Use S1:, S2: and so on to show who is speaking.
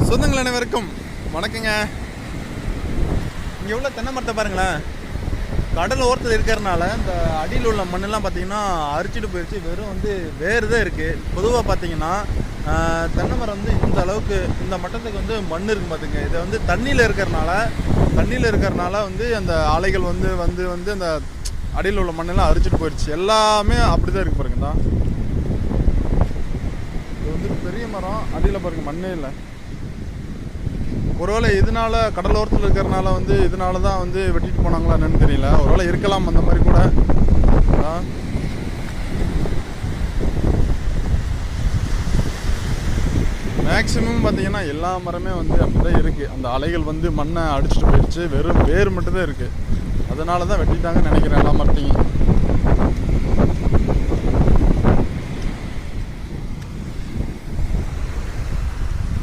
S1: சொந்தங்கள் அனைவருக்கும் வணக்கங்க. இங்கே உள்ள தென்னை மரத்தை பாருங்களேன். கடல் ஓரத்தில் இருக்கிறதுனால இந்த அடியில் உள்ள மண்ணெல்லாம் பார்த்தீங்கன்னா அரிச்சிட்டு போயிடுச்சு. வெறும் வந்து வேறு தான் இருக்குது. பொதுவாக பார்த்தீங்கன்னா தென்னை மரம் வந்து இந்த அளவுக்கு இந்த மட்டத்துக்கு வந்து மண் இருக்கும் பார்த்துங்க. இதை வந்து தண்ணியில் இருக்கிறனால வந்து அந்த அலைகள் வந்து வந்து வந்து அந்த அடியில் உள்ள மண்ணெல்லாம் அரிச்சிட்டு போயிடுச்சு. எல்லாமே அப்படி தான் இருக்குது பாருங்க. தான் இது வந்து பெரிய மரம், அடியில் பாருங்க மண்ணே இல்லை. ஒருவேளை இதனால கடலோரத்தில் இருக்கிறனால வந்து இதனால தான் வந்து வெட்டிட்டு போனாங்களா என்னன்னு தெரியல. ஒருவேளை இருக்கலாம் அந்த மாதிரி கூட. மேக்சிமம் பார்த்தீங்கன்னா எல்லா மரமே வந்து அப்படிதான் இருக்குது. அந்த அலைகள் வந்து மண்ணை அடிச்சுட்டு போயிடுச்சு. வெறும் வேர் மட்டும்தான் இருக்குது. அதனால தான் வெட்டிட்டாங்கன்னு நினைக்கிறேன் எல்லா மரத்தையும்.